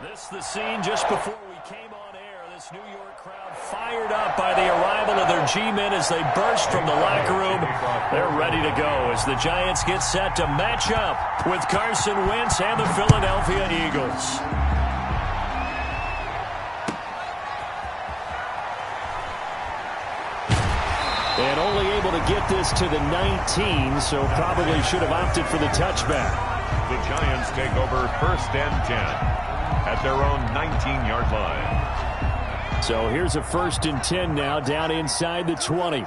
This the scene just before we came on air. This New York crowd fired up by the arrival of their G-men as they burst from the locker room. They're ready to go as the Giants get set to match up with Carson Wentz and the Philadelphia Eagles. And only able to get this to the 19, so probably should have opted for the touchback. The Giants take over 1st and 10. At their own 19-yard line. So here's a 1st and 10 now, down inside the 20.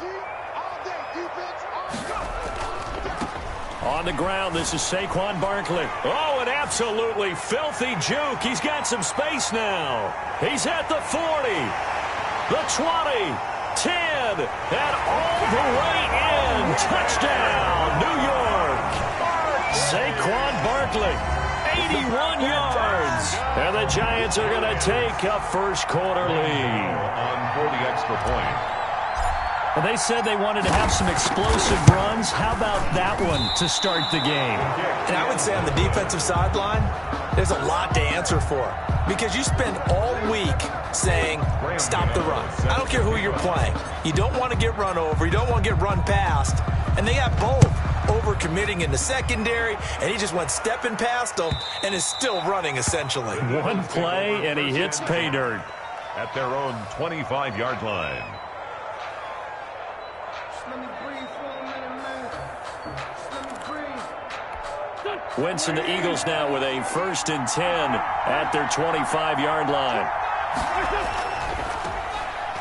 On the ground, this is Saquon Barkley. Oh, an absolutely filthy juke. He's got some space now. He's at the 40, the 20, 10, and all the way in. Touchdown, New York. Saquon Barkley. 81 yards. And the Giants are going to take a first-quarter lead. For the extra point. And they said they wanted to have some explosive runs. How about that one to start the game? And I would say on the defensive sideline, there's a lot to answer for. Because you spend all week saying, stop the run. I don't care who you're playing. You don't want to get run over. You don't want to get run past. And they got both. Over-committing in the secondary, and he just went stepping past them and is still running, essentially. One play, and he hits pay dirt. At their own 25-yard line. Wentz and the Eagles now with a 1st and 10 at their 25-yard line.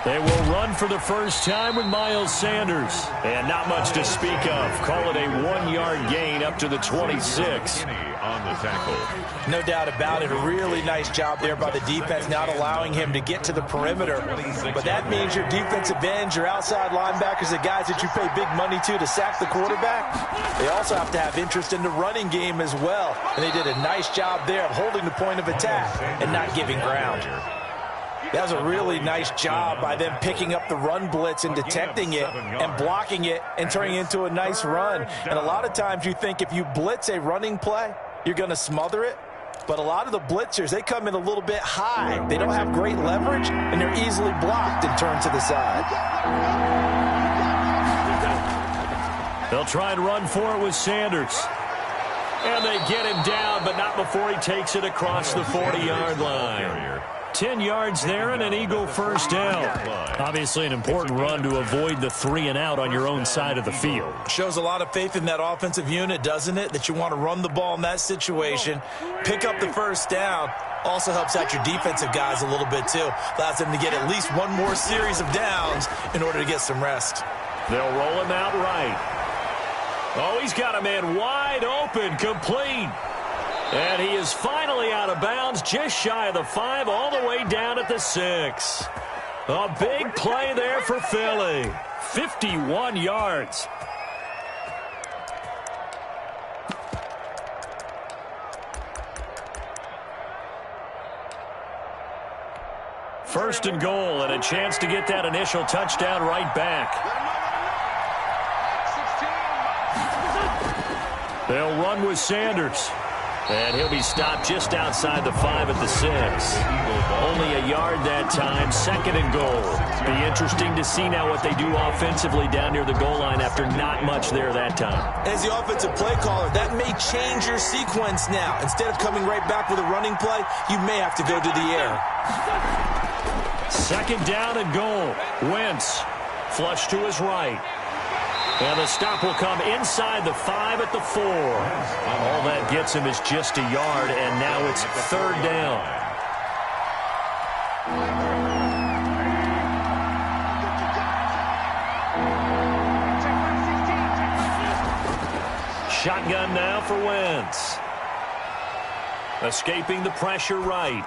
They will run for the first time with Miles Sanders. And not much to speak of. Call it a 1-yard gain up to the 26. On the tackle. No doubt about it. A really nice job there by the defense, not allowing him to get to the perimeter. But that means your defensive ends, your outside linebackers, the guys that you pay big money to sack the quarterback, they also have to have interest in the running game as well. And they did a nice job there of holding the point of attack and not giving ground. That was a really nice job by them picking up the run blitz and detecting it and blocking it and turning it into a nice run. And a lot of times you think if you blitz a running play, you're going to smother it. But a lot of the blitzers, they come in a little bit high. They don't have great leverage, and they're easily blocked and turned to the side. They'll try and run for it with Sanders. And they get him down, but not before he takes it across the 40-yard line. 10 yards there and an Eagle first down. Obviously an important run to avoid the 3 and out on your own side of the field. Shows a lot of faith in that offensive unit, doesn't it? That you want to run the ball in that situation. Pick up the first down. Also helps out your defensive guys a little bit too. Allows them to get at least one more series of downs in order to get some rest. They'll roll him out right. Oh, he's got a man wide open, complete. And he is finally out of bounds, just shy of the 5, all the way down at the 6. A big play there for Philly. 51 yards. First and goal, and a chance to get that initial touchdown right back. They'll run with Sanders. And he'll be stopped just outside the 5 at the 6. Only a yard that time, 2nd and goal. Be interesting to see now what they do offensively down near the goal line after not much there that time. As the offensive play caller, that may change your sequence now. Instead of coming right back with a running play, you may have to go to the air. 2nd down and goal. Wentz, flush to his right. And the stop will come inside the 5 at the 4. All that gets him is just a yard, and now it's 3rd down. Shotgun now for Wentz. Escaping the pressure right.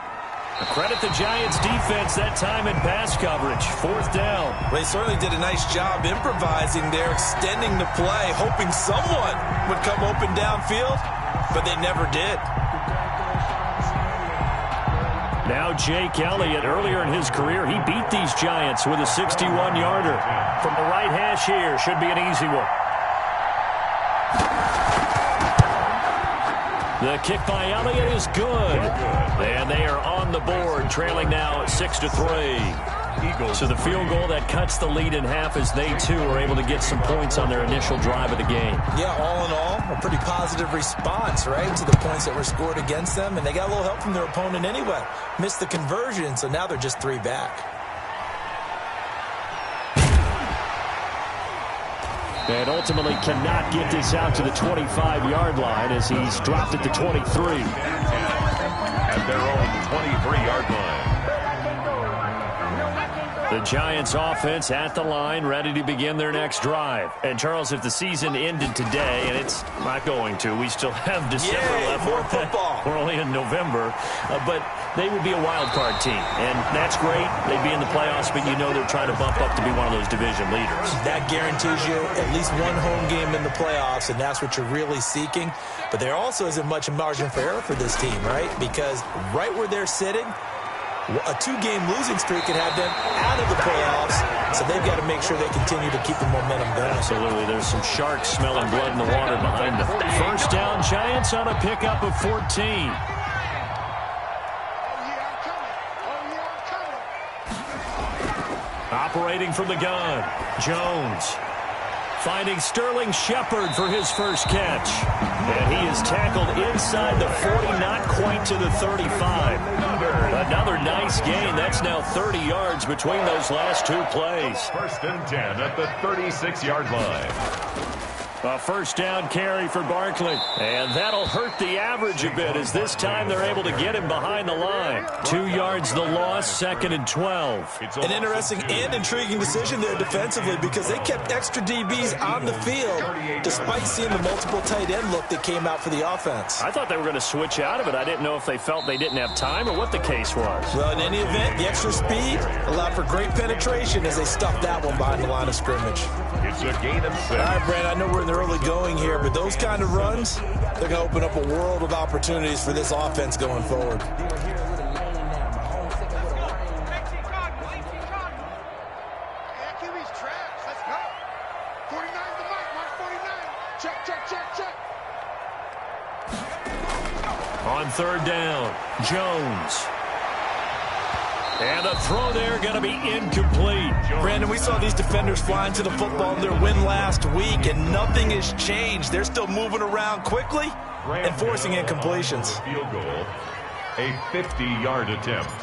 Credit the Giants defense that time in pass coverage. 4th down. They certainly did a nice job improvising there, extending the play, hoping someone would come open downfield, but they never did. Now Jake Elliott, earlier in his career, he beat these Giants with a 61-yarder. From the right hash here, should be an easy one. The kick by Elliott is good. And they are on the board, trailing now 6-3. So the field goal that cuts the lead in half as they, too, are able to get some points on their initial drive of the game. Yeah, all in all, a pretty positive response, right, to the points that were scored against them. And they got a little help from their opponent anyway. Missed the conversion, so now they're just 3 back. And ultimately cannot get this out to the 25-yard line as he's dropped it to 23. At their own 23-yard line. The Giants offense at the line, ready to begin their next drive. And, Charles, if the season ended today, and it's not going to, we still have December left. More football. We're only in November. But they would be a wild card team. And that's great. They'd be in the playoffs, but you know they're trying to bump up to be one of those division leaders. That guarantees you at least one home game in the playoffs, and that's what you're really seeking. But there also isn't much margin for error for this team, right? Because right where they're sitting, a 2-game losing streak could have them out of the playoffs, so they've got to make sure they continue to keep the momentum going. Absolutely. There's some sharks smelling blood in the water behind them. First down, Giants on a pickup of 14. Operating from the gun, Jones. Finding Sterling Shepard for his first catch. And he is tackled inside the 40, not quite to the 35. Another nice gain. That's now 30 yards between those last 2 plays. First and 10 at the 36-yard line. A first down carry for Barkley. And that'll hurt the average a bit as this time they're able to get him behind the line. 2 yards the loss, 2nd and 12. An interesting and intriguing decision there defensively because they kept extra DBs on the field despite seeing the multiple tight end look that came out for the offense. I thought they were going to switch out of it. I didn't know if they felt they didn't have time or what the case was. Well, in any event, the extra speed allowed for great penetration as they stuffed that one behind the line of scrimmage. It's a gain of 6. All right, Brent, I know we're in the early going here, but those kind of runs, they're going to open up a world of opportunities for this offense going forward. On third down, Jones. And a throw there going to be incomplete. Brandon, we saw these defenders flying to the football in their win last week, and nothing has changed. They're still moving around quickly and forcing incompletions. Field goal, a 50-yard attempt.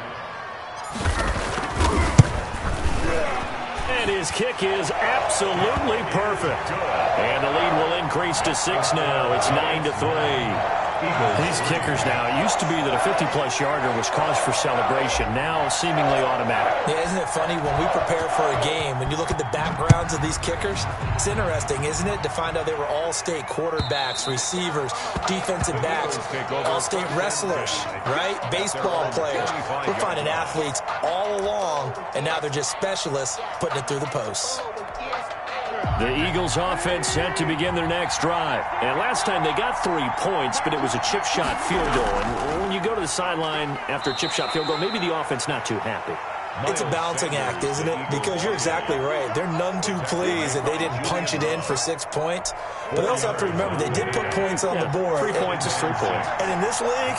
And his kick is absolutely perfect. And the lead will increase to 6 now. It's 9-3. These kickers now, it used to be that a 50-plus yarder was cause for celebration. Now seemingly automatic. Yeah, isn't it funny when we prepare for a game, when you look at the backgrounds of these kickers, it's interesting, isn't it, to find out they were all-state quarterbacks, receivers, defensive backs, all-state wrestlers, right? Baseball players. We're finding athletes all along, and now they're just specialists putting it through the posts. The Eagles offense set to begin their next drive. And last time they got 3 points, but it was a chip shot field goal. And when you go to the sideline after a chip shot field goal, maybe the offense not too happy. It's a balancing act, isn't it? Because you're exactly right. They're none too pleased that they didn't punch it in for 6 points. But they also have to remember they did put points on the board. 3 points is 3 points. And in this league,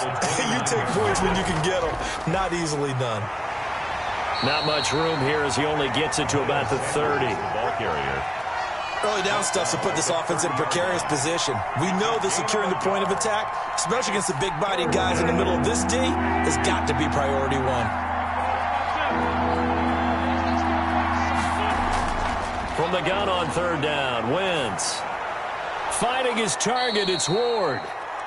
you take points when you can get them. Not easily done. Not much room here as he only gets it to about the 30. Ball carrier. Early down stuff to put this offense in a precarious position. We know that securing the point of attack, especially against the big-bodied guys in the middle of this D, has got to be priority 1. From the gun on third down, Wentz. Finding his target, it's Ward.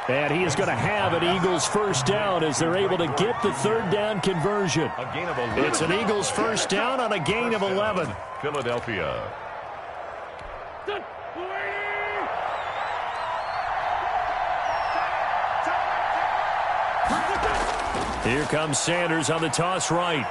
And he is going to have an Eagles first down as they're able to get the third down conversion. A gain of 11. It's an Eagles first down on a gain of 11. Philadelphia. Here comes Sanders on the toss right.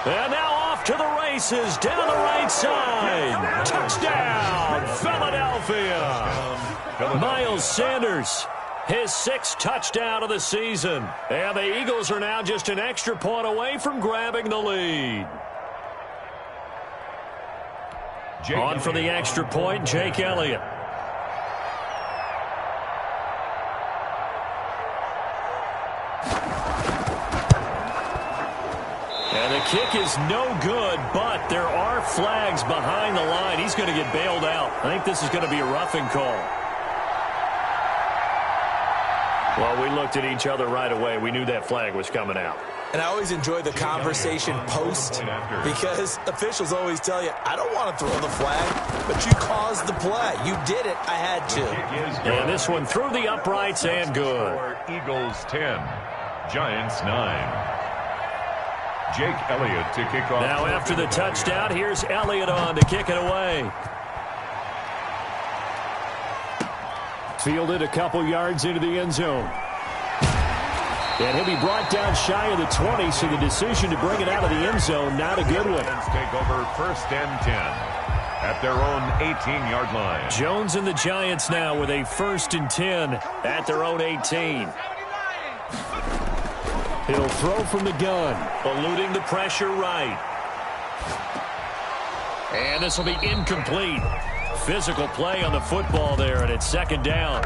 And now off to the races down the right side. Touchdown, Philadelphia. Miles Sanders, his 6th touchdown of the season. And the Eagles are now just an extra point away from grabbing the lead. On for the extra point, Jake Elliott. And the kick is no good, but there are flags behind the line. He's going to get bailed out. I think this is going to be a roughing call. Well, we looked at each other right away. We knew that flag was coming out. And I always enjoy the conversation post because officials always tell you, I don't want to throw the flag, but you caused the play. You did it. I had to. And this one through the uprights and good. Eagles 10, Giants 9. Jake Elliott to kick off. Now after the touchdown, here's Elliott on to kick it away. Fielded a couple yards into the end zone. And he'll be brought down shy of the 20, so the decision to bring it out of the end zone, not a good one. Take over 1st and 10 at their own 18-yard line. Jones and the Giants now with a 1st and 10 at their own 18. He'll throw from the gun, eluding the pressure right. And this will be incomplete. Physical play on the football there, and it's 2nd down.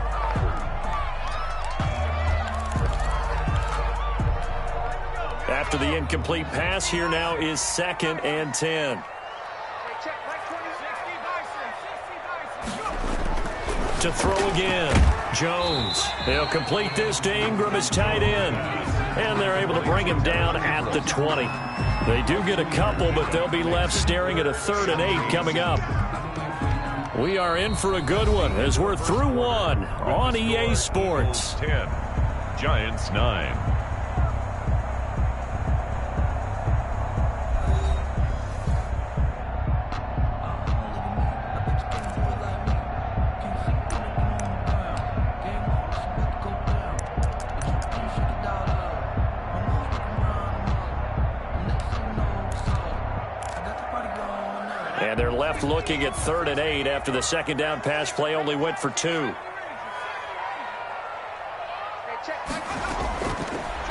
After the incomplete pass, here now is 2nd and 10. To throw again, Jones. They'll complete this to Ingram as tight end. And they're able to bring him down at the 20. They do get a couple, but they'll be left staring at a 3rd and 8 coming up. We are in for a good one as we're through one on EA Sports. 10, Giants 9. And they're left looking at 3rd and 8 after the 2nd down pass play only went for 2.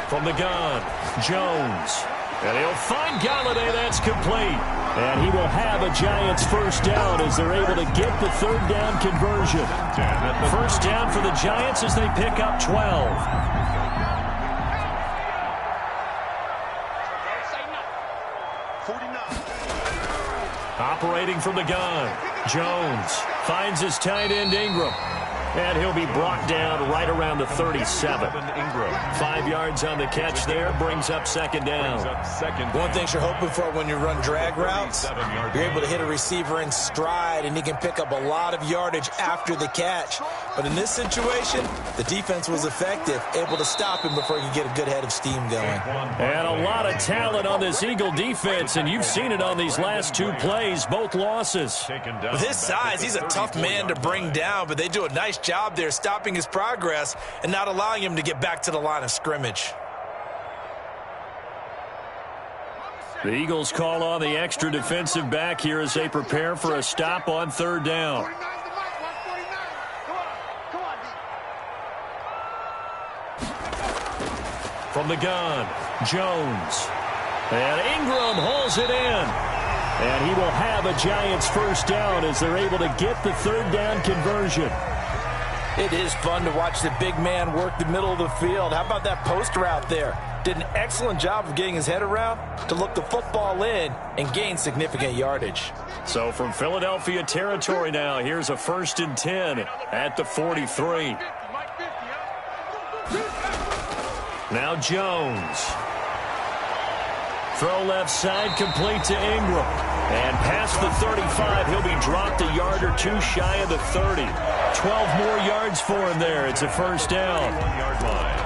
From the gun, Jones. And he'll find Galladay. That's complete. And he will have a Giants 1st down as they're able to get the 3rd down conversion. 1st down for the Giants as they pick up 12. Operating from the gun, Jones finds his tight end Ingram. And he'll be brought down right around the 37. 5 yards on the catch there, brings up 2nd down. One thing you're hoping for when you run drag routes, you're able to hit a receiver in stride, and he can pick up a lot of yardage after the catch. But in this situation, the defense was effective, able to stop him before he could get a good head of steam going. And a lot of talent on this Eagle defense, and you've seen it on these last 2 plays, both losses. With his size, he's a tough man to bring down, but they do a nice job there stopping his progress and not allowing him to get back to the line of scrimmage. The Eagles call on the extra defensive back here as they prepare for a stop on 3rd down. From the gun, Jones. And Ingram hauls it in. And he will have a Giants 1st down as they're able to get the 3rd down conversion. It is fun to watch the big man work the middle of the field. How about that post route there? Did an excellent job of getting his head around to look the football in and gain significant yardage. So from Philadelphia territory now, here's a 1st and 10 at the 43. Now Jones. Throw left side, complete to Ingram. And past the 35, he'll be dropped a yard or 2 shy of the 30. 12 more yards for him there. It's a 1st down. 1-yard line.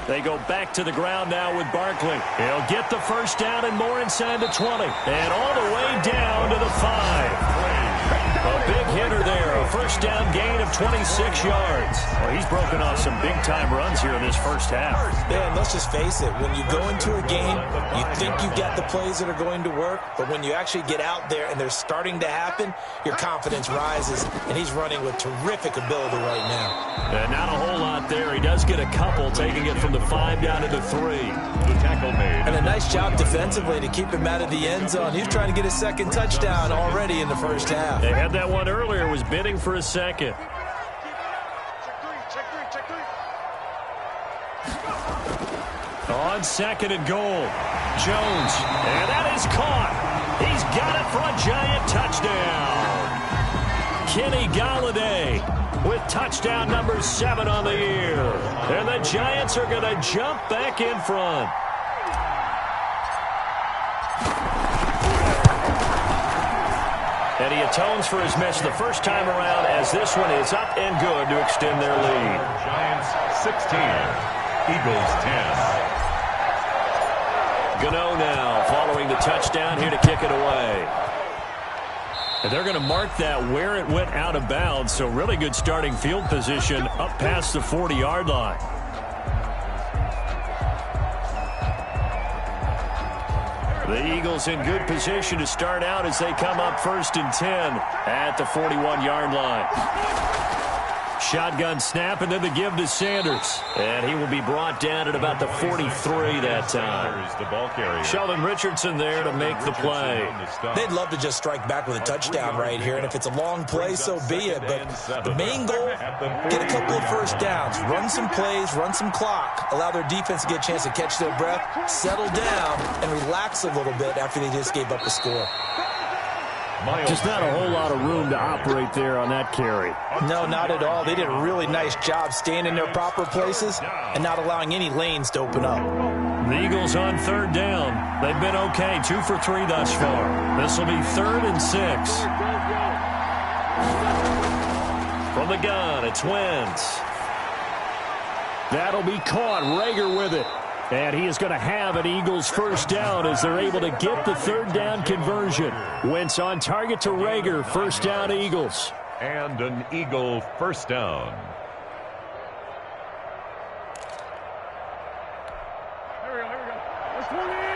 They go back to the ground now with Barkley. He'll get the 1st down and more inside the 20. And all the way down to the 5. A big hitter there, a first down gain of 26 yards. Well, he's broken off some big-time runs here in this first half. Yeah, and let's just face it. When you go into a game, you think you've got the plays that are going to work, but when you actually get out there and they're starting to happen, your confidence rises, and he's running with terrific ability right now. And not a whole lot there. He does get a couple, taking it from the 5 down to the 3. The tackle made. And a nice job defensively to keep him out of the end zone. He's trying to get his second touchdown already in the first half. They had that one earlier, was bidding for a second. On second and goal, Jones, and that is caught. He's got it for a Giant touchdown. Kenny Golladay with touchdown number 7 on the year. And the Giants are going to jump back in front. And he atones for his miss the first time around as this one is up and good to extend their lead. Giants 16, Eagles 10. Gano now following the touchdown here to kick it away. And they're going to mark that where it went out of bounds, so really good starting field position up past the 40-yard line. The Eagles in good position to start out as they come up 1st and 10 at the 41-yard line. Shotgun snap and then the give to Sanders. And he will be brought down at about the 43 that time. The ball carrier. Sheldon Richardson there to make the play. They'd love to just strike back with a touchdown right here, and if it's a long play, so be it. But the main goal, get a couple of first downs, run some plays, run some clock, allow their defense to get a chance to catch their breath, settle down, and relax a little bit after they just gave up a score. Just not a whole lot of room to operate there on that carry. No, not at all. They did a really nice job staying in their proper places and not allowing any lanes to open up. The Eagles on 3rd down. They've been okay, 2 for 3 thus far. This will be 3rd and 6. From the gun, it's Wentz. That'll be caught. Rager with it. And he is going to have an Eagles first down as they're able to get the 3rd down conversion. Wentz on target to Rager. First down, Eagles. And an Eagle first down. Here we go. That's 20.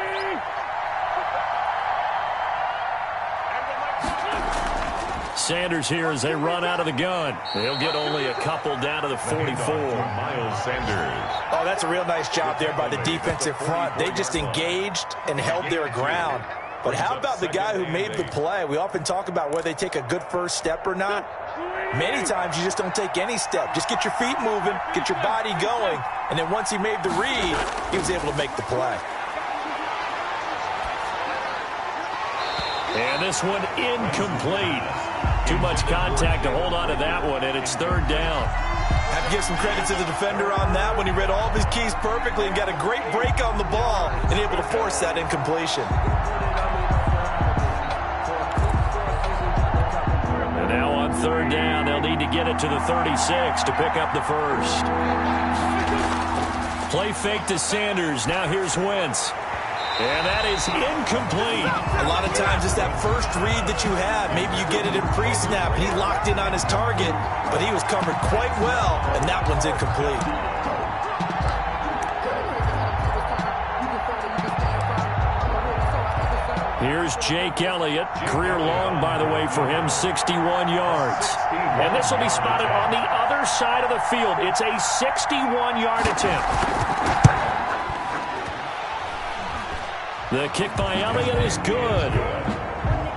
Sanders here as they run out of the gun. They'll get only a couple down to the 44. Miles Sanders. Oh, that's a real nice job there by the defensive front. They just engaged and held their ground. But how about the guy who made the play? We often talk about whether they take a good first step or not. Many times you just don't take any step. Just get your feet moving, get your body going, and then once he made the read, he was able to make the play. And this one incomplete. Too much contact to hold on to that one, and it's 3rd down. Have to give some credit to the defender on that when he read all of his keys perfectly and got a great break on the ball and able to force that incompletion. And now on 3rd down, they'll need to get it to the 36 to pick up the first. Play fake to Sanders. Now here's Wentz. And that is incomplete. A lot of times it's that first read that you have. Maybe you get it in pre-snap and he locked in on his target, but he was covered quite well, and that one's incomplete. Here's Jake Elliott. Career long, by the way, for him, 61 yards. And this will be spotted on the other side of the field. It's a 61-yard attempt. The kick by Elliott is good.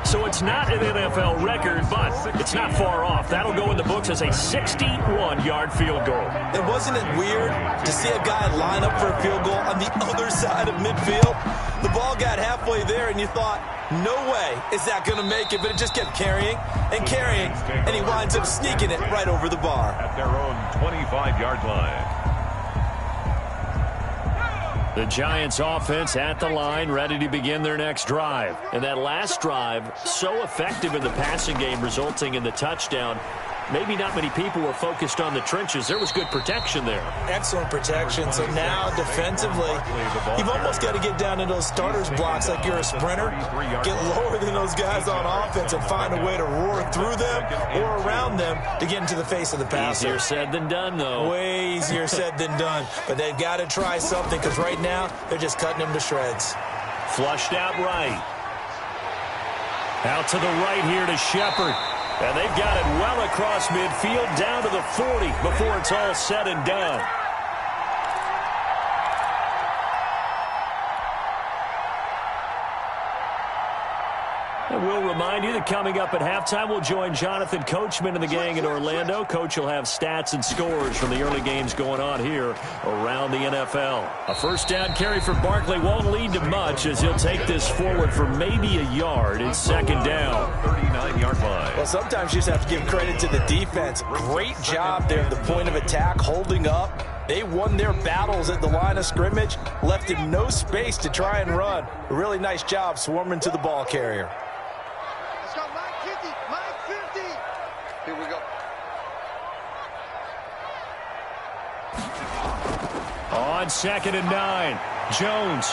So it's not an NFL record, but it's not far off. That'll go in the books as a 61-yard field goal. And wasn't it weird to see a guy line up for a field goal on the other side of midfield? The ball got halfway there, and you thought, no way is that going to make it, but it just kept carrying and carrying, and he winds up sneaking it right over the bar. At their own 25-yard line. The Giants offense at the line, ready to begin their next drive. And that last drive, so effective in the passing game, resulting in the touchdown. maybe not many people were focused on the trenches. There was good protection there. Excellent protection. So now defensively, you've almost got to get down in those starters blocks like you're a sprinter. Get lower than those guys on offense and find a way to roar through them or around them to get into the face of the passer. Easier said than done, though. Way easier said than done. But they've got to try something because right now they're just cutting them to shreds. Flushed out right. Out to the right here to Shepard. And they've got it well across midfield down to the 40 before it's all said and done. And we'll remind you that coming up at halftime, we'll join Jonathan Coachman and the gang in Orlando. Coach will have stats and scores from the early games going on here around the NFL. A first down carry for Barkley won't lead to much as he'll take this forward for maybe a yard. It's second down. 39-yard line. Well, sometimes you just have to give credit to the defense. Great job there at the point of attack, holding up. They won their battles at the line of scrimmage, left him no space to try and run. A really nice job swarming to the ball carrier. Here we go. On 2nd and 9, Jones.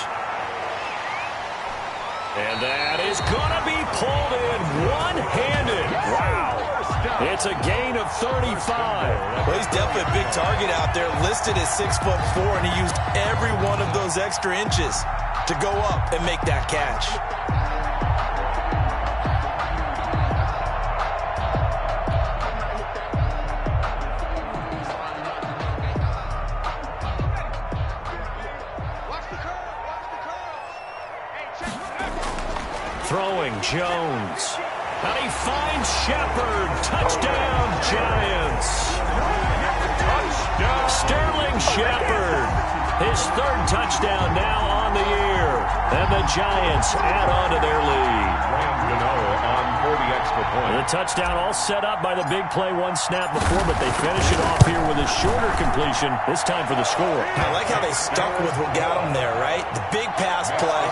And that is going to be pulled in one-handed. Wow. It's a gain of 35. Well, he's definitely a big target out there, listed as 6'4", and he used every one of those extra inches to go up and make that catch. Throwing Jones. And he finds Shepard. Touchdown, Giants. Touchdown. Sterling Shepard. His third touchdown now on the year. And the Giants add on to their lead. Rams Gano on for the extra point. The touchdown all set up by the big play one snap before, but they finish it off here with a shorter completion, this time for the score. I like how they stuck with what got them there, right? The big pass play.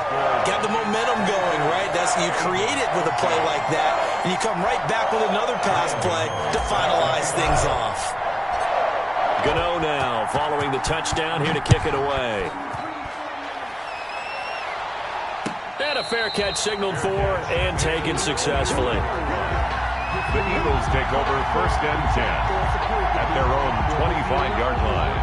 Got the momentum going, right? You create it with a play like that, and you come right back with another pass play to finalize things off. Gano now following the touchdown here to kick it away. And a fair catch signaled for and taken successfully. The Eagles take over 1st and 10 at their own 25-yard line.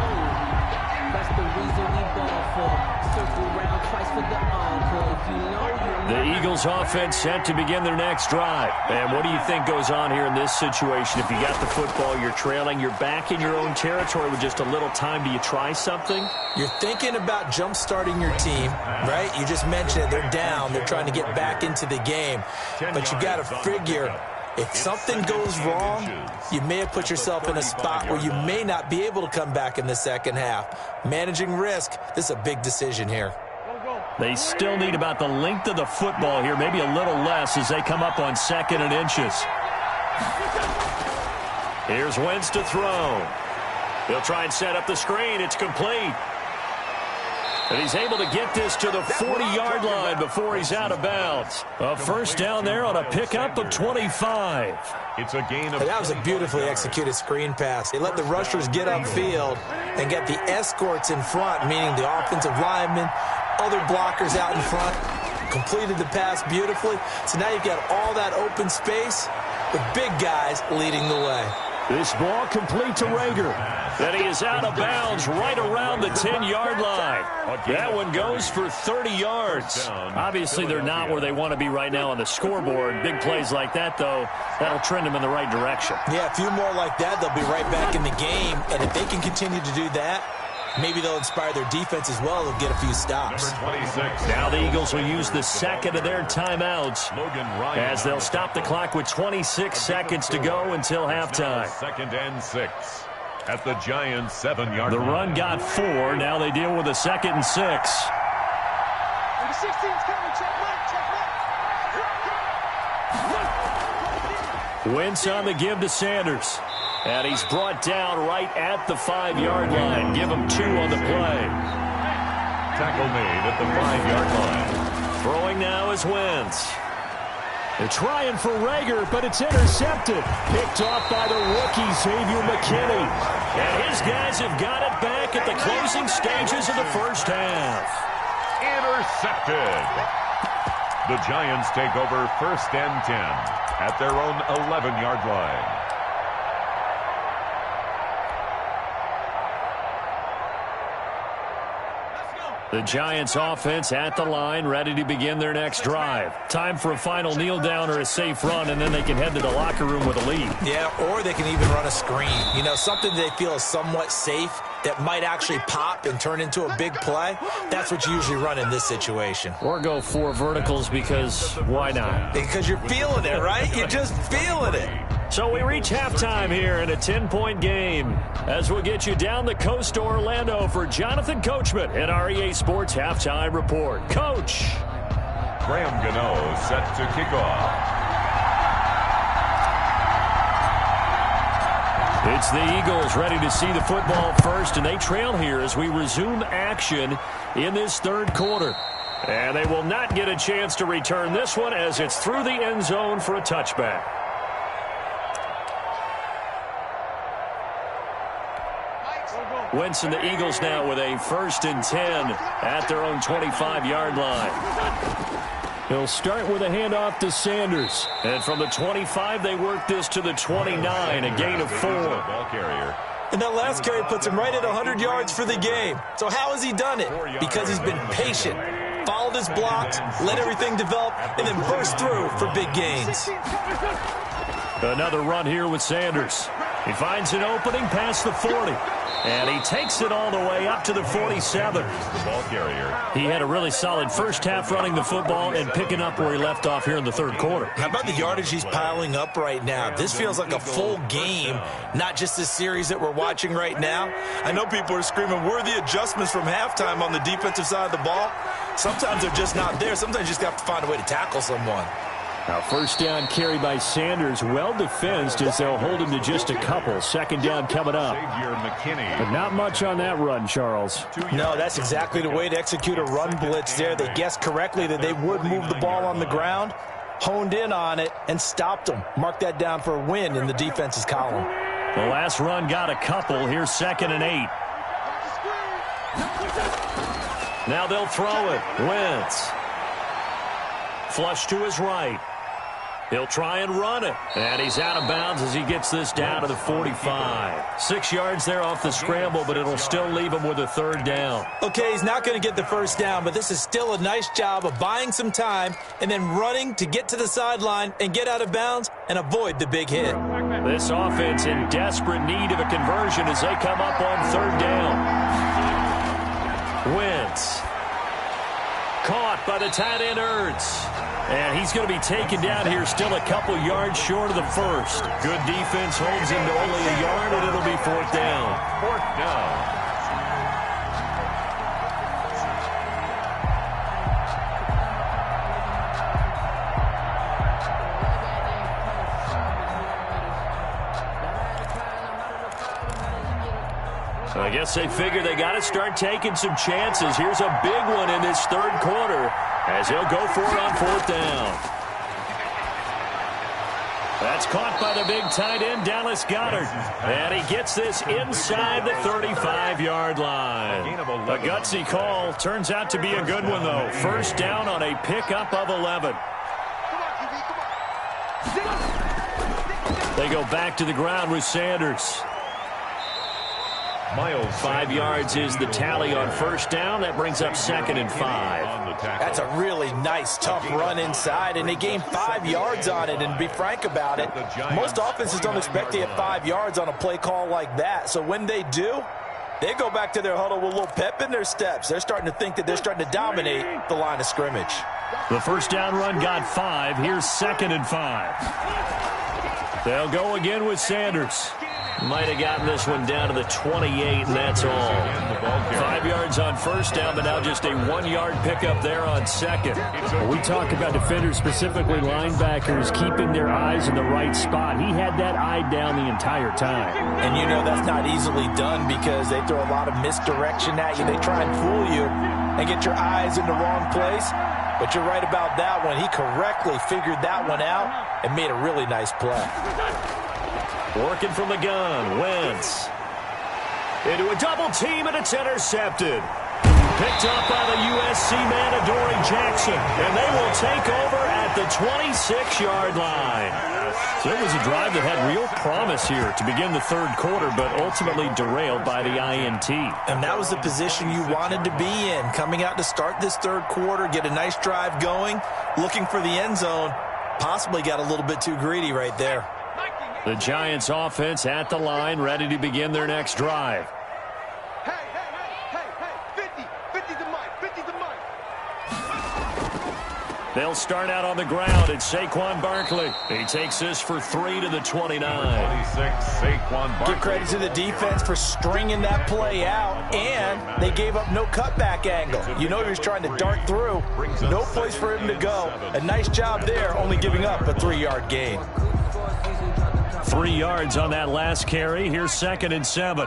That's the reason we ball for. Circle round twice for the encore. If you know, you know. The Eagles offense set to begin their next drive. And what do you think goes on here in this situation? If you got the football, you're trailing, you're back in your own territory with just a little time. Do you try something? You're thinking about jump-starting your team, right? You just mentioned it. They're down. They're trying to get back into the game. But you got to figure, if something goes wrong, you may have put yourself in a spot where you may not be able to come back in the second half. Managing risk, this is a big decision here. They still need about the length of the football here, maybe a little less as they come up on 2nd and inches. Here's Wentz to throw. He'll try and set up the screen. It's complete. And he's able to get this to the 40-yard line before he's out of bounds. A first down there on a pickup of 25. It's a gain of... That was a beautifully executed screen pass. They let the rushers get upfield and get the escorts in front, meaning the offensive linemen, other blockers out in front. Completed the pass beautifully. So now you've got all that open space with big guys leading the way. This ball complete to Rager. And he is out of bounds right around the 10-yard line. That one goes for 30 yards. Obviously, they're not where they want to be right now on the scoreboard. Big plays like that, though, that'll trend them in the right direction. Yeah, a few more like that, they'll be right back in the game. And if they can continue to do that, maybe they'll inspire their defense as well. They'll get a few stops. Now the Eagles will use the second of their timeouts as they'll stop the clock with 26 seconds to go until halftime. 2nd and 6 at the Giants' 7-yard line. The run got 4. Now they deal with a 2nd and 6. Number 16's coming. Check right. Wentz on the give to Sanders. And he's brought down right at the 5-yard line. Give him 2 on the play. Tackle made at the 5-yard line. Throwing now is Wentz. They're trying for Rager, but it's intercepted. Picked off by the rookie, Xavier McKinney. And his guys have got it back at the closing stages of the first half. Intercepted. The Giants take over 1st and 10 at their own 11-yard line. The Giants offense at the line, ready to begin their next drive. Time for a final kneel down or a safe run, and then they can head to the locker room with a lead. Yeah, or they can even run a screen. You know, something they feel is somewhat safe that might actually pop and turn into a big play. That's what you usually run in this situation. Or go 4 verticals because why not? Because you're feeling it, right? You're just feeling it. So we reach halftime here in a 10-point game as we'll get you down the coast to Orlando for Jonathan Coachman at our EA Sports Halftime Report. Coach. Graham Gano set to kick off. It's the Eagles ready to see the football first, and they trail here as we resume action in this third quarter. And they will not get a chance to return this one as it's through the end zone for a touchback. Wentz and the Eagles now with a 1st and 10 at their own 25-yard line. He'll start with a handoff to Sanders. And from the 25, they work this to the 29, a gain of 4. Ball carrier. And that last carry puts him right at 100 yards for the game. So how has he done it? Because he's been patient, followed his blocks, let everything develop, and then burst through for big gains. Another run here with Sanders. He finds an opening past the 40. And he takes it all the way up to the 47. The ball carrier. He had a really solid first half running the football and picking up where he left off here in the third quarter. How about the yardage he's piling up right now? This feels like a full game, not just this series that we're watching right now. I know people are screaming, where are the adjustments from halftime on the defensive side of the ball? Sometimes they're just not there. Sometimes you just have to find a way to tackle someone. Now, first down carry by Sanders, well defensed as they'll hold him to just a couple. Second down coming up. Xavier McKinney. But not much on that run, Charles. No, that's exactly the way to execute a run blitz there. They guessed correctly that they would move the ball on the ground, honed in on it, and stopped them. Mark that down for a win in the defense's column. The last run got a couple. Here's 2nd and 8. Now they'll throw it. Wentz. Flush to his right. He'll try and run it. And he's out of bounds as he gets this down to the 45. 6 yards there off the scramble, but it'll still leave him with a 3rd down. Okay, he's not going to get the first down, but this is still a nice job of buying some time and then running to get to the sideline and get out of bounds and avoid the big hit. This offense in desperate need of a conversion as they come up on 3rd down. Wentz. Caught by the tight end Ertz. And he's going to be taken down here still a couple yards short of the first. Good defense holds him to only a yard, and it'll be 4th down. 4th down. I guess they figure they got to start taking some chances. Here's a big one in this third quarter as he'll go for it on 4th down. That's caught by the big tight end, Dallas Goedert. And he gets this inside the 35-yard line. A gutsy call. Turns out to be a good one, though. First down on a pickup of 11. They go back to the ground with Sanders. Miles 5 yards is the tally on first down. That brings up 2nd and 5. That's a really nice, tough run inside, and they gained 5 yards on it. And to be frank about it, most offenses don't expect to get 5 yards on a play call like that. So when they do, they go back to their huddle with a little pep in their steps. They're starting to think that they're starting to dominate the line of scrimmage. The first down run got 5. Here's 2nd and 5. They'll go again with Sanders. Might have gotten this one down to the 28, and that's all. 5 yards on first down, but now just a 1-yard pickup there on second. We talk about defenders, specifically linebackers, keeping their eyes in the right spot. He had that eye down the entire time. And you know that's not easily done because they throw a lot of misdirection at you. They try and fool you and get your eyes in the wrong place. But you're right about that one. He correctly figured that one out and made a really nice play. Working from the gun, Wentz. Into a double team, and it's intercepted. Picked up by the USC man, Adoree Jackson. And they will take over at the 26-yard line. So it was a drive that had real promise here to begin the third quarter, but ultimately derailed by the INT. And that was the position you wanted to be in. Coming out to start this third quarter, get a nice drive going, looking for the end zone. Possibly got a little bit too greedy right there. The Giants offense at the line, ready to begin their next drive. Hey, 50 to Mike, 50 to Mike. They'll start out on the ground. It's Saquon Barkley. He takes this for 3 to the 29. 26, Saquon Barkley. Give credit to the defense for stringing that play out, and they gave up no cutback angle. You know he was trying to dart through. No place for him to go. A nice job there, only giving up a 3-yard gain. 3 yards on that last carry. Here's 2nd and 7.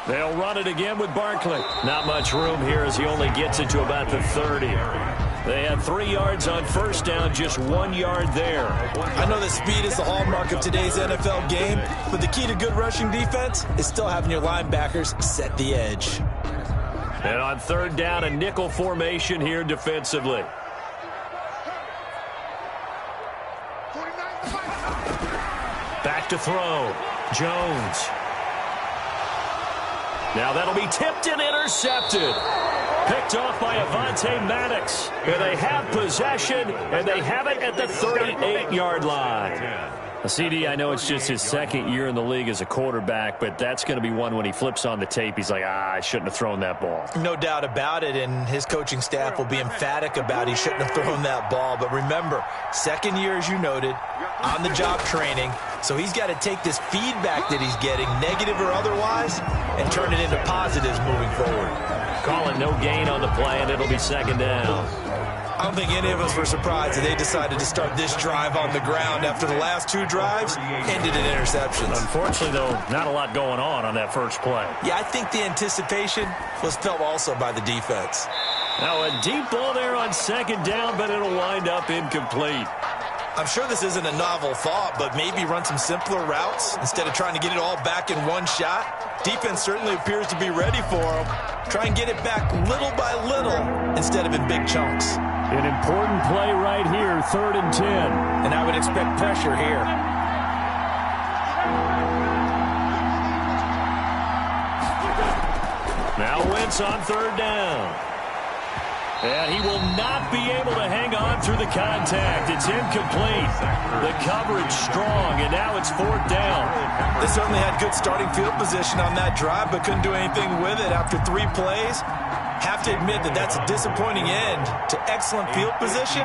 They'll run it again with Barkley. Not much room here as he only gets it to about the 30. They had 3 yards on first down, just 1 yard there. I know that speed is the hallmark of today's NFL game, but the key to good rushing defense is still having your linebackers set the edge. And on third down, a nickel formation here defensively. Back to throw. Jones. Now that'll be tipped and intercepted. Picked off by Avonte Maddox. And they have possession, and they have it at the 38-yard line. CD, I know it's just his second year in the league as a quarterback, but that's going to be one when he flips on the tape. He's like, I shouldn't have thrown that ball. No doubt about it, and his coaching staff will be emphatic about he shouldn't have thrown that ball. But remember, second year, as you noted, on-the-job training, so he's got to take this feedback that he's getting, negative or otherwise, and turn it into positives moving forward. Call it no gain on the play, and it'll be 2nd down. I don't think any of us were surprised that they decided to start this drive on the ground after the last 2 drives ended in interceptions. Unfortunately, though, not a lot going on that first play. Yeah, I think the anticipation was felt also by the defense. Now a deep ball there on 2nd down, but it'll wind up incomplete. I'm sure this isn't a novel thought, but maybe run some simpler routes instead of trying to get it all back in one shot. Defense certainly appears to be ready for them. Try and get it back little by little instead of in big chunks. An important play right here, 3rd and 10. And I would expect pressure here. Now Wentz on 3rd down. And he will not be able to hang on through the contact. It's incomplete. The coverage strong, and now it's 4th down. They certainly had good starting field position on that drive, but couldn't do anything with it after 3 plays. Have to admit that that's a disappointing end to excellent field position.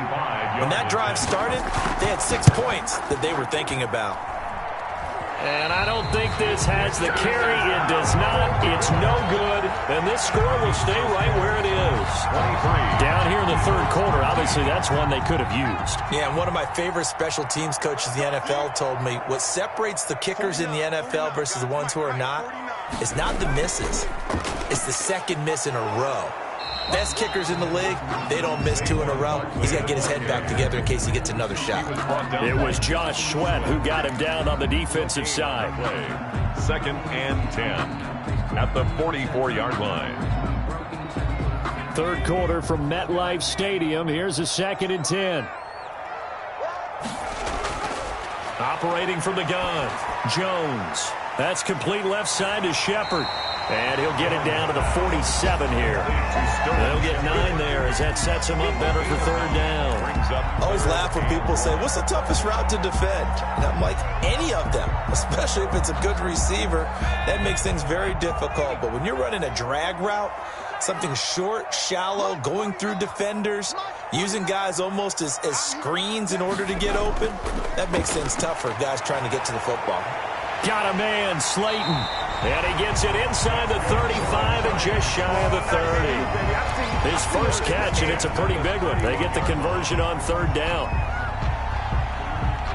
When that drive started, they had 6 points that they were thinking about. And I don't think this has the carry. It does not. It's no good. And this score will stay right where it is. 23. Down here in the third quarter, obviously that's one they could have used. Yeah, and one of my favorite special teams coaches in the NFL told me what separates the kickers in the NFL versus the ones who are not is not the misses. It's the second miss in a row. Best kickers in the league, they don't miss 2 in a row. He's got to get his head back together in case he gets another shot. It was Josh Sweat who got him down on the defensive side. 2nd and 10 at the 44-yard line. Third quarter from MetLife Stadium. Here's a 2nd and 10. Operating from the gun, Jones. That's complete left side to Shepard. And he'll get it down to the 47 here. They'll get 9 there as that sets him up better for 3rd down. I always laugh when people say, what's the toughest route to defend? And I'm like, any of them, especially if it's a good receiver. That makes things very difficult. But when you're running a drag route, something short, shallow, going through defenders, using guys almost as screens in order to get open, that makes things tough for guys trying to get to the football. Got a man, Slayton. And he gets it inside the 35 and just shy of the 30. His first catch, and it's a pretty big one. They get the conversion on 3rd down.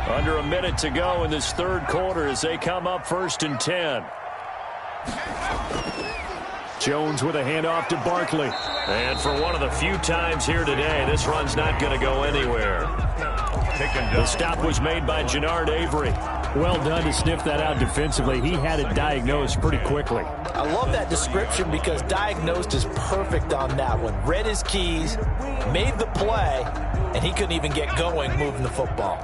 Under a minute to go in this third quarter as they come up 1st and 10. Jones with a handoff to Barkley. And for one of the few times here today, this run's not going to go anywhere. The stop was made by Genard Avery. Well done to sniff that out defensively. He had it diagnosed pretty quickly. I love that description because diagnosed is perfect on that one. Read his keys, made the play, and he couldn't even get going moving the football.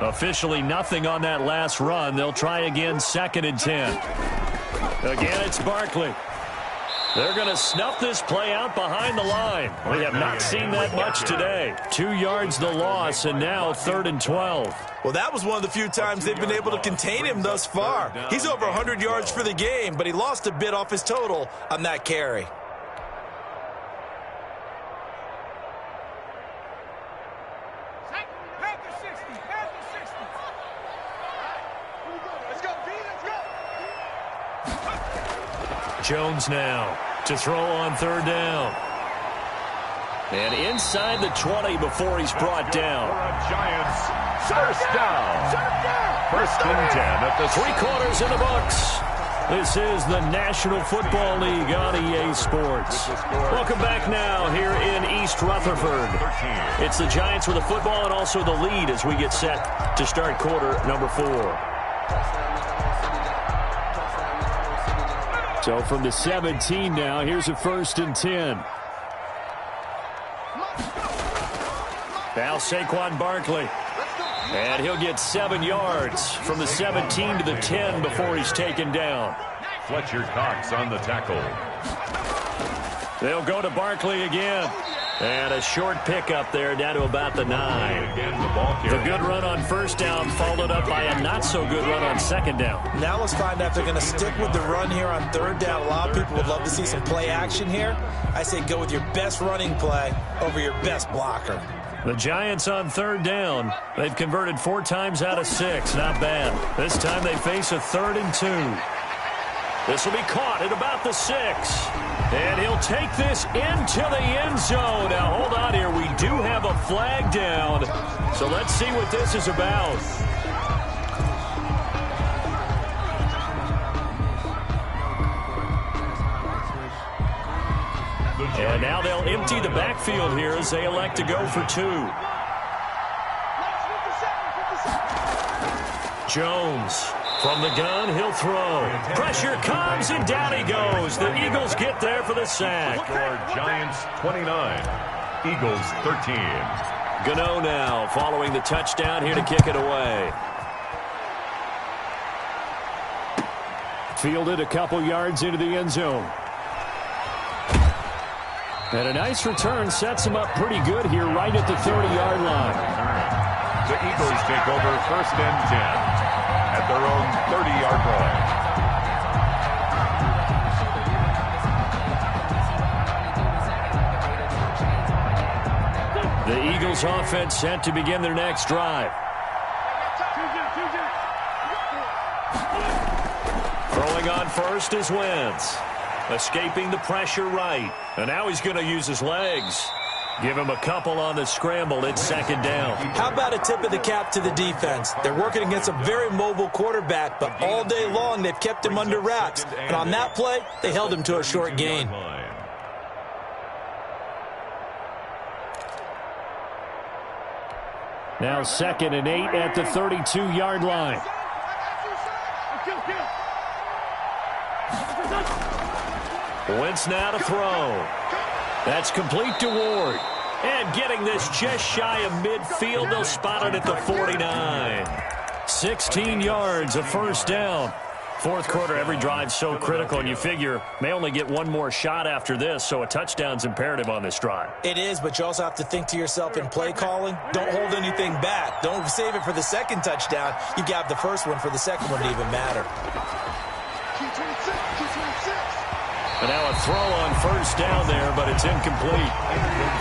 Officially nothing on that last run. They'll try again, 2nd and 10. Again, it's Barkley. They're going to snuff this play out behind the line. We have not seen that much today. 2 yards the loss, and now 3rd and 12. Well, that was one of the few times they've been able to contain him thus far. He's over 100 yards for the game, but he lost a bit off his total on that carry. Jones now to throw on 3rd down. And inside the 20 before he's brought down. Giants, first down. 1st and 10 at the 3/4 in the books. This is the National Football League on EA Sports. Welcome back now here in East Rutherford. It's the Giants with the football and also the lead as we get set to start quarter number 4. So from the 17 now, here's a 1st and 10. Now Saquon Barkley. And he'll get 7 yards from the 17 to the 10 before he's taken down. Fletcher Cox on the tackle. They'll go to Barkley again. And a short pickup there down to about the 9. Again, the ball carrier. The good run on 1st down followed up by a not-so-good run on 2nd down. Now let's find out if they're going to stick with the run here on 3rd down. A lot of people would love to see some play action here. I say go with your best running play over your best blocker. The Giants on 3rd down. They've converted 4 times out of 6. Not bad. This time they face a 3rd and 2. This will be caught at about the 6. And he'll take this into the end zone. Now, hold on here. We do have a flag down. So let's see what this is about. And now they'll empty the backfield here as they elect to go for 2. Jones from the gun, he'll throw. Pressure comes, and down he goes. The Eagles get there for the sack. Score Giants 29, Eagles 13. Gano now following the touchdown here to kick it away. Fielded a couple yards into the end zone. And a nice return sets him up pretty good here right at the 30-yard line. The Eagles take over 1st and 10 at their own 30-yard line. The Eagles offense set to begin their next drive. Throwing on 1st is Wentz. Escaping the pressure right. And now he's going to use his legs. Give him a couple on the scramble. It's 2nd down. How about a tip of the cap to the defense? They're working against a very mobile quarterback, but all day long they've kept him under wraps. And on that play, they held him to a short gain. Now 2nd and 8 at the 32-yard line. Wentz now to throw. That's complete to Ward. And getting this just shy of midfield, they'll spot it at the 49. 16 yards, a 1st down. 4th quarter, every drive so critical, and you figure may only get one more shot after this, so a touchdown's imperative on this drive. It is, but you also have to think to yourself in play calling, don't hold anything back. Don't save it for the 2nd touchdown. You got the 1st one for the 2nd one to even matter. And now a throw on 1st down there, but it's incomplete.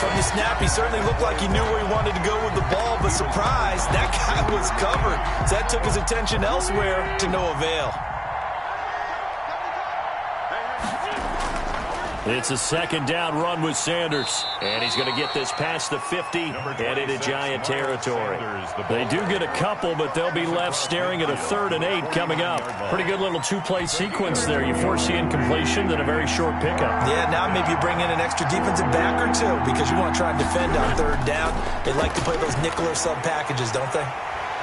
From the snap, he certainly looked like he knew where he wanted to go with the ball, but surprise, that guy was covered. So that took his attention elsewhere to no avail. It's a second down run with Sanders. And he's going to get this past the 50 and into Giant territory. They do get a couple, but they'll be left staring at a 3rd and 8 coming up. Pretty good little two-play sequence there. You force the incompletion, then a very short pickup. Yeah, now maybe you bring in an extra defensive back or two because you want to try and defend on 3rd down. They like to play those nickel or sub packages, don't they?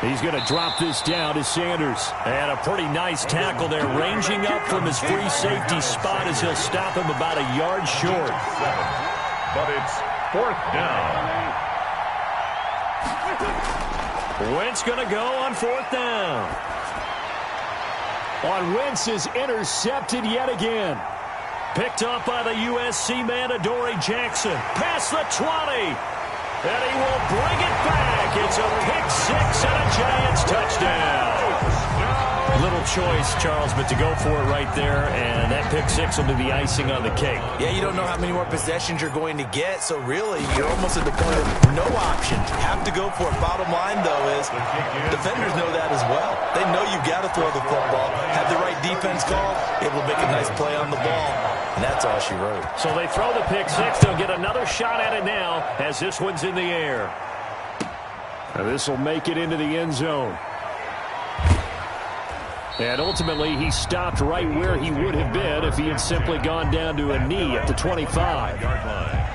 He's going to drop this down to Sanders. And a pretty nice tackle there, ranging up from his free safety spot as he'll stop him about a yard short. But it's 4th down. Wentz going to go on 4th down. On Wentz is intercepted yet again. Picked up by the USC man, Adoree Jackson. Past the 20. And he will bring it back. It's a pick 6 and a Giants touchdown. Little choice, Charles, but to go for it right there, and that pick 6 will be the icing on the cake. Yeah, you don't know how many more possessions you're going to get, so really you're almost at the point of no options. Have to go for it. Bottom line, though, is defenders know that as well. They know you've got to throw the football. Have the right defense call, able to make a nice play on the ball. And that's all she wrote. So they throw the pick 6. They'll get another shot at it now as this one's in the air. Now this will make it into the end zone. And ultimately, he stopped right where he would have been if he had simply gone down to a knee at the 25-yard line.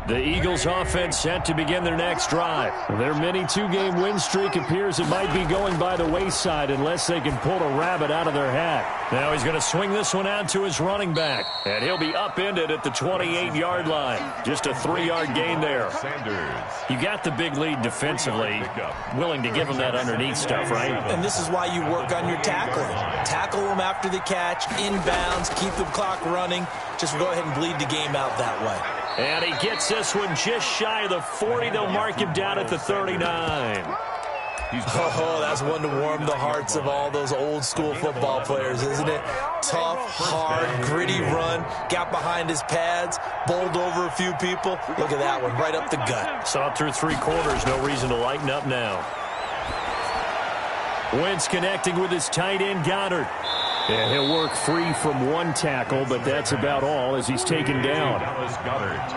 The Eagles offense set to begin their next drive. Their mini 2-game win streak appears it might be going by the wayside unless they can pull a rabbit out of their hat. Now he's going to swing this one out to his running back. And he'll be upended at the 28-yard line. Just a 3-yard gain there. You got the big lead defensively. Willing to give him that underneath stuff, right? And this is why you work on your tackling. Tackle them after the catch, inbounds, keep the clock running. Just go ahead and bleed the game out that way. And he gets this one just shy of the 40. They'll mark him down at the 39. Oh, that's one to warm the hearts of all those old school football players, isn't it? Tough, hard, gritty run. Got behind his pads, bowled over a few people. Look at that one, right up the gut. Saw it through 3 quarters. No reason to lighten up now. Wentz connecting with his tight end, Goddard. And he'll work free from 1 tackle, but that's about all as he's taken down. Dallas Goedert.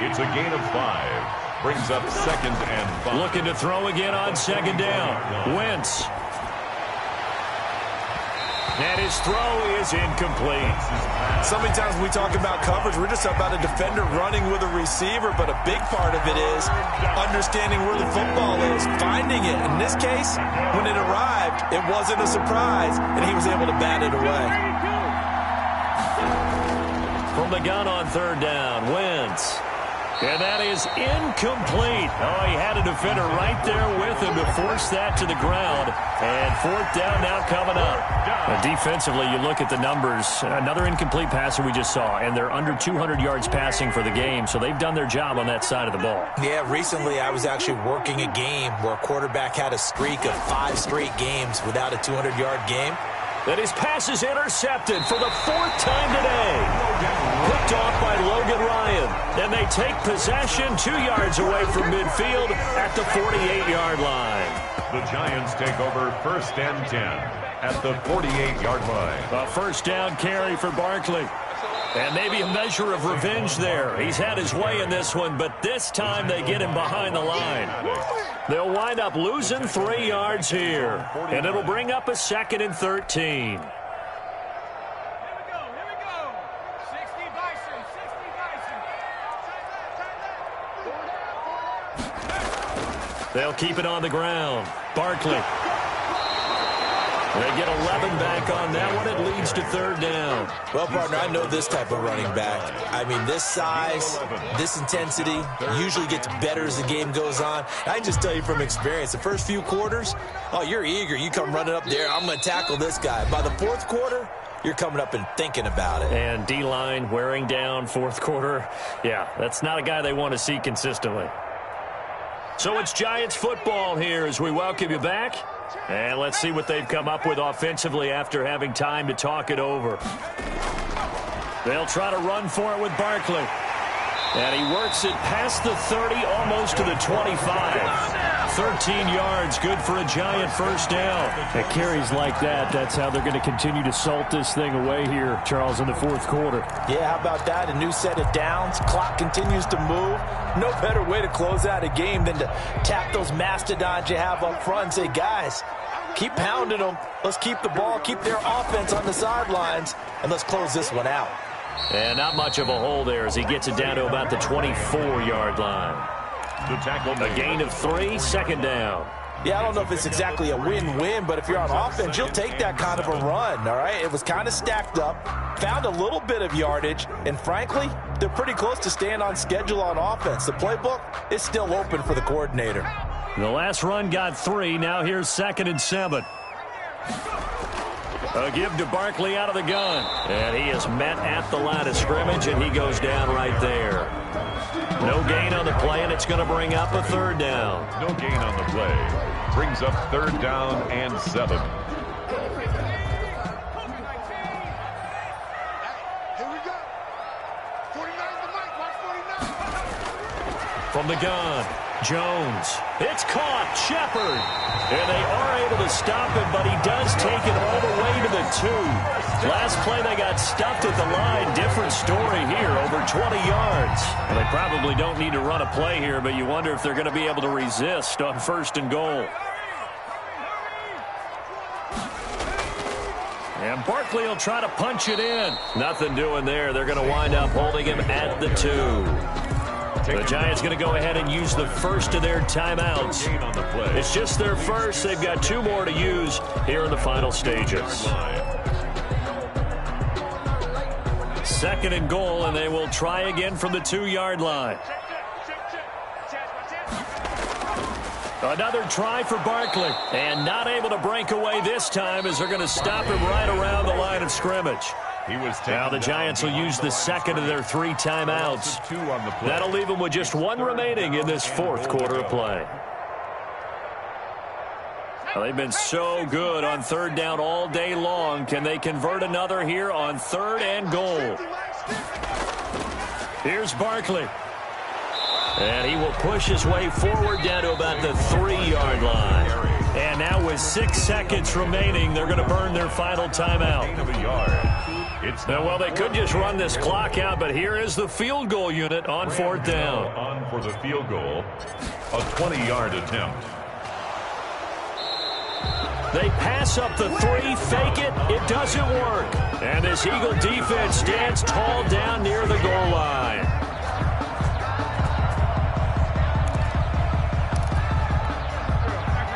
It's a gain of 5. Brings up 2nd and 5. Looking to throw again on 2nd down. Wentz. And his throw is incomplete. So many times when we talk about coverage, we're just about a defender running with a receiver, but a big part of it is understanding where the football is, finding it. In this case, when it arrived, it wasn't a surprise, and he was able to bat it away. From the gun on 3rd down, Wentz. And that is incomplete. Oh, he had a defender right there with him to force that to the ground. And 4th down now coming up. Defensively, you look at the numbers. Another incomplete passer we just saw, and they're under 200 yards passing for the game, so they've done their job on that side of the ball. Yeah, recently I was actually working a game where a quarterback had a streak of 5 straight games without a 200-yard game. That his pass is intercepted for the 4th time today. Picked off by Logan Ryan. And they take possession 2 yards away from midfield at the 48-yard line. The Giants take over 1st and 10 at the 48-yard line. A 1st down carry for Barkley. And maybe a measure of revenge there. He's had his way in this one, but this time they get him behind the line. They'll wind up losing 3 yards here. And it'll bring up a 2nd and 13. They'll keep it on the ground. Barkley. They get 11 back on that one. It leads to 3rd down. Well, partner, I know this type of running back. I mean, this size, this intensity usually gets better as the game goes on. I can just tell you from experience, the first few quarters, oh, you're eager. You come running up there, I'm going to tackle this guy. By the 4th quarter, you're coming up and thinking about it. And D-line wearing down 4th quarter. Yeah, that's not a guy they want to see consistently. So it's Giants football here as we welcome you back. And let's see what they've come up with offensively after having time to talk it over. They'll try to run for it with Barkley. And he works it past the 30, almost to the 25. 13 yards, good for a Giant first down. At carries like that, that's how they're going to continue to salt this thing away here, Charles, in the fourth quarter. Yeah, how about that? A new set of downs. Clock continues to move. No better way to close out a game than to tap those mastodons you have up front and say, guys, keep pounding them. Let's keep the ball, keep their offense on the sidelines, and let's close this one out. And not much of a hole there as he gets it down to about the 24-yard line. The tackle, a gain of 3, second down. Yeah, I don't know if it's exactly a win-win, but if you're on offense, you'll take that kind of a run, all right? It was kind of stacked up, found a little bit of yardage, and frankly, they're pretty close to staying on schedule on offense. The playbook is still open for the coordinator. The last run got 3. Now here's 2nd and 7. A give to Barkley out of the gun. And he is met at the line of scrimmage, and he goes down right there. No gain on the play, and it's going to bring up a 3rd down. No gain on the play. Brings up 3rd down and 7. Here we go. 49 the mic. Watch 49. From the gun, Jones. It's caught. Shepard. And they are able to stop him, but he does take it all the way to the 2. Last play, they got stuffed at the line. Different story here, over 20 yards. Well, they probably don't need to run a play here, but you wonder if they're going to be able to resist on 1st and goal. And Barkley will try to punch it in. Nothing doing there. They're going to wind up holding him at the 2. The Giants going to go ahead and use the first of their timeouts. It's just their first. They've got 2 more to use here in the final stages. 2nd and goal, and they will try again from the 2-yard line. Another try for Barkley, and not able to break away this time as they're going to stop him right around the line of scrimmage. Now the Giants will use the 2nd of their 3 timeouts. That'll leave them with just 1 remaining in this 4th quarter of play. Well, they've been so good on 3rd down all day long. Can they convert another here on 3rd and goal? Here's Barkley. And he will push his way forward down to about the 3-yard line. And now with 6 seconds remaining, they're going to burn their final timeout. Well, they could just run this clock out, but here is the field goal unit on 4th down. On for the field goal, a 20-yard attempt. They pass up the 3, fake it, it doesn't work. And this Eagle defense stands tall down near the goal line.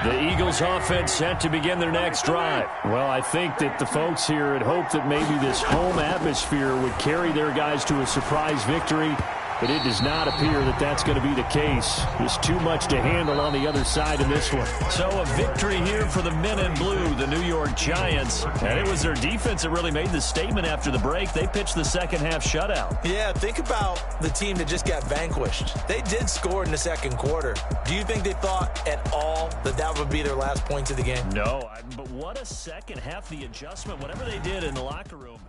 The Eagles offense set to begin their next drive. Well, I think that the folks here had hoped that maybe this home atmosphere would carry their guys to a surprise victory, but it does not appear that that's going to be the case. There's too much to handle on the other side in this one. So a victory here for the men in blue, the New York Giants. And it was their defense that really made the statement after the break. They pitched the second half shutout. Yeah, think about the team that just got vanquished. They did score in the 2nd quarter. Do you think they thought at all that that would be their last points of the game? No, but what a second half, the adjustment, whatever they did in the locker room.